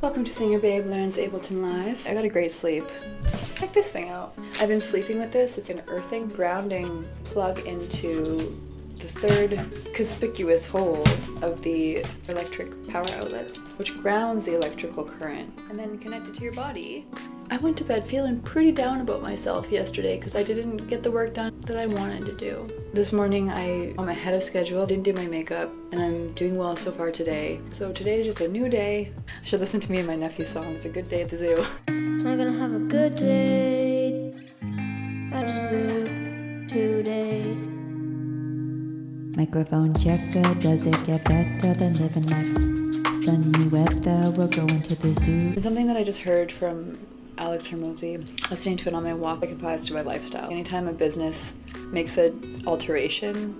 Welcome to Singer Babe Learns Ableton Live. I got a great sleep. Check this thing out. I've been sleeping with this. It's an earthing grounding plug into the third conspicuous hole of the electric power outlets, which grounds the electrical current and then connected to your body. I went to bed feeling pretty down about myself yesterday because I didn't get the work done that I wanted to do. This morning I'm ahead of schedule, didn't do my makeup, and I'm doing well so far today. So today is just a new day. I should listen to me and my nephew's song. It's a good day at the zoo. I'm gonna have a good day at the zoo today. Microphone checker, does it get better than living life? Sunny weather, we're going to the zoo. It's something that I just heard from Alex Hermosi. Listening to it on my walk, it applies to my lifestyle. Anytime a business makes an alteration,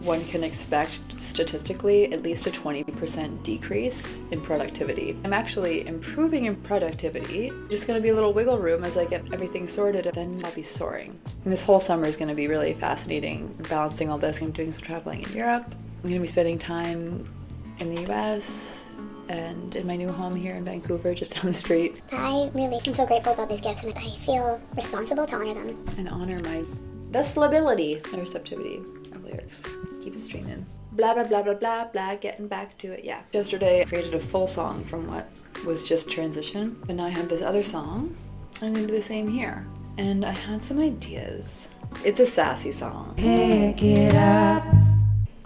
one can expect statistically at least a 20% decrease in productivity. I'm actually improving in productivity. Just gonna be a little wiggle room as I get everything sorted, and then I'll be soaring. And this whole summer is gonna be really fascinating, balancing all this. I'm doing some traveling in Europe. I'm gonna be spending time in the US and in my new home here in Vancouver, just down the street. I really am so grateful about these gifts, and I feel responsible to honor them. And honor the stability, my receptivity of lyrics. Keep it streaming. Blah, blah, blah, blah, blah, blah, getting back to it, yeah. Yesterday I created a full song from what was just transition, but now I have this other song. I'm gonna do the same here. And I had some ideas. It's a sassy song. Pick it up.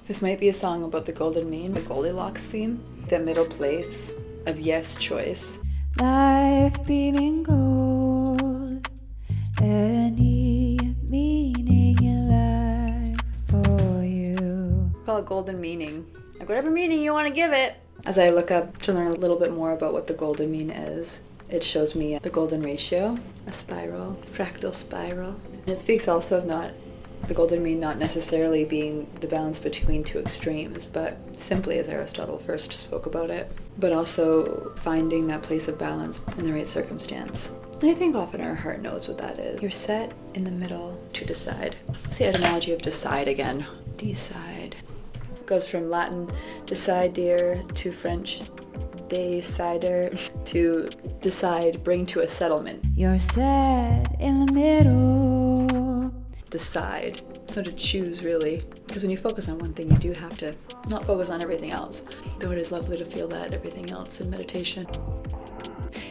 This might be a song about the golden mean, the Goldilocks theme, the middle place of yes choice. Life beaming gold, any meaning in life for you. Call it golden meaning. Like whatever meaning you want to give it. As I look up to learn a little bit more about what the golden mean is, it shows me the golden ratio, a spiral, fractal spiral. And it speaks also of the golden mean not necessarily being the balance between two extremes, but simply as Aristotle first spoke about it, but also finding that place of balance in the right circumstance. And I think often our heart knows what that is. You're set in the middle to decide. It's the etymology of decide again. Decide. It goes from Latin decidere to French decider, to decide, bring to a settlement. You're set in the middle. Decide. So to choose, really. Because when you focus on one thing, you do have to not focus on everything else. Though it is lovely to feel that everything else in meditation.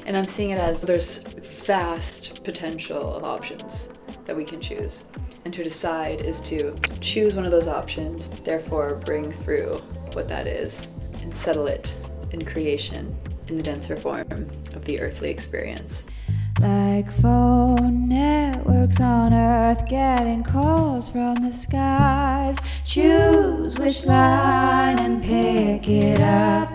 And I'm seeing it as there's vast potential of options that we can choose. And to decide is to choose one of those options, therefore bring through what that is and settle it in creation in the denser form of the earthly experience. Like phone networks on Earth, getting calls from the skies. Choose which line and pick it up.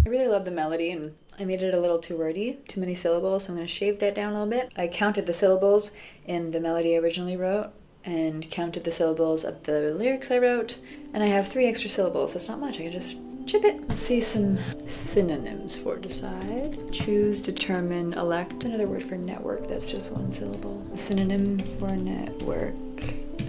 I really love the melody, and I made it a little too wordy, too many syllables, so I'm going to shave that down a little bit. I counted the syllables in the melody I originally wrote and counted the syllables of the lyrics I wrote, and I have 3 extra syllables. That's not much. I can just chip it. Let's see some synonyms for decide. Choose, determine, elect. Another word for network that's just 1 syllable. A synonym for network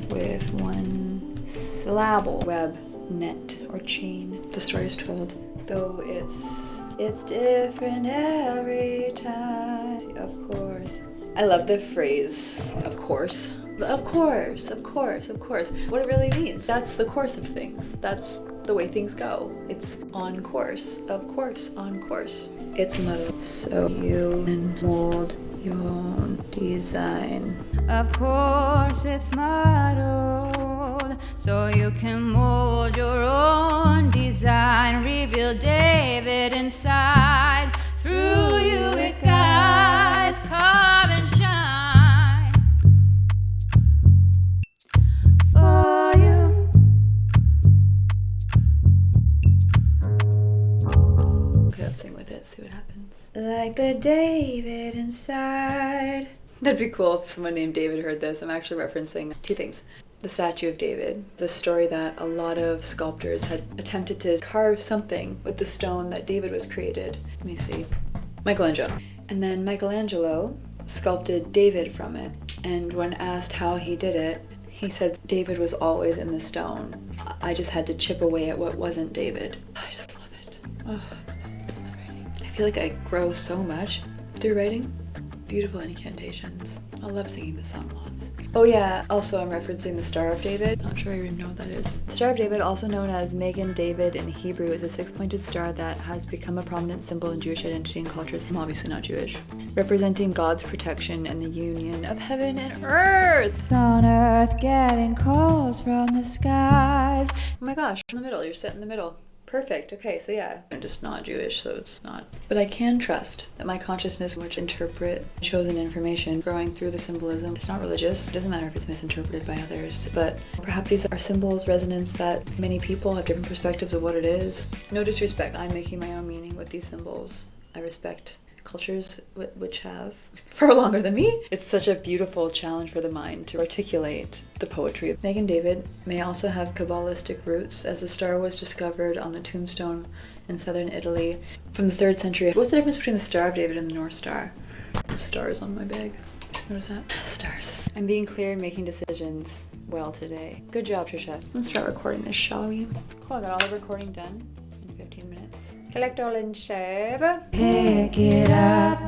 with 1 syllable. Web, net, or chain. The story is told, though it's different every time. Of course. I love the phrase, of course. Of course, of course, of course. What it really means. That's the course of things. That's the way things go. It's on course. Of course, on course. It's muddled. So you can mold your own design. Of course it's muddled, so you can mold your own design. Reveal David inside. Through you it guides. Come and shine for you. Okay, let's sing with it, see what happens. Like the David inside. That'd be cool if someone named David heard this. I'm actually referencing 2 things. The statue of David, the story that a lot of sculptors had attempted to carve something with the stone that David was created. Let me see. Michelangelo. And then Michelangelo sculpted David from it. And when asked how he did it, he said David was always in the stone. I just had to chip away at what wasn't David. I just love it. Oh, I love it. feel like I grow so much through writing. Beautiful incantations. I love singing this song lots. Oh yeah, also I'm referencing the Star of David. Not sure I even know what that is. The Star of David, also known as Magen David in Hebrew, is a six-pointed star that has become a prominent symbol in Jewish identity and cultures. I'm obviously not Jewish. Representing God's protection and the union of heaven and earth. On earth, getting calls from the skies. Oh my gosh, in the middle, you're set in the middle. Perfect. Okay, so yeah, I'm just not Jewish, so it's not. But I can trust that my consciousness, which interpret chosen information, growing through the symbolism, it's not religious. It doesn't matter if it's misinterpreted by others, but perhaps these are symbols, resonance that many people have different perspectives of what it is. No disrespect. I'm making my own meaning with these symbols. I respect cultures which have for longer than me. It's such a beautiful challenge for the mind to articulate the poetry. Magen David may also have Kabbalistic roots, as the star was discovered on the tombstone in southern Italy from the 3rd century. What's the difference between the Star of David and the North Star? Stars on my bag. Just notice that? Stars. I'm being clear and making decisions well today. Good job, Trisha. Let's start recording this, shall we? Cool, I got all the recording done in 15 minutes. Collect all and save. Pick it up.